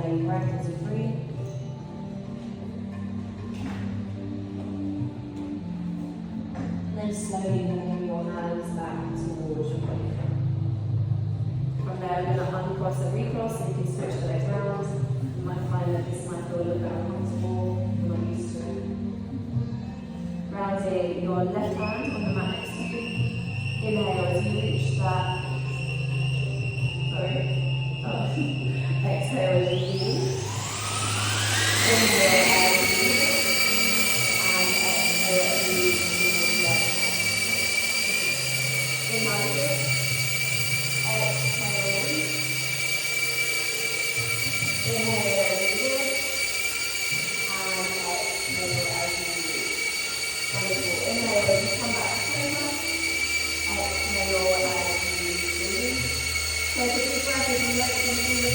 belly breath as you breathe. Then slowly bring your hands back towards your body. From there, we're going to uncross and recross, so you can switch the legs around. You might find that this might feel a little bit uncomfortable. You're not used to it. Grounding your left hand on the mat next to you. Inhale as you reach that. Exhale as you move. Inhale as you move. And exhale as you move left. Inhale here. Exhale reach. Inhale as you lift. And exhale as you reach. Wonderful. Inhale as you come back to center. Exhale as you release. Take a deep breath as you let them through the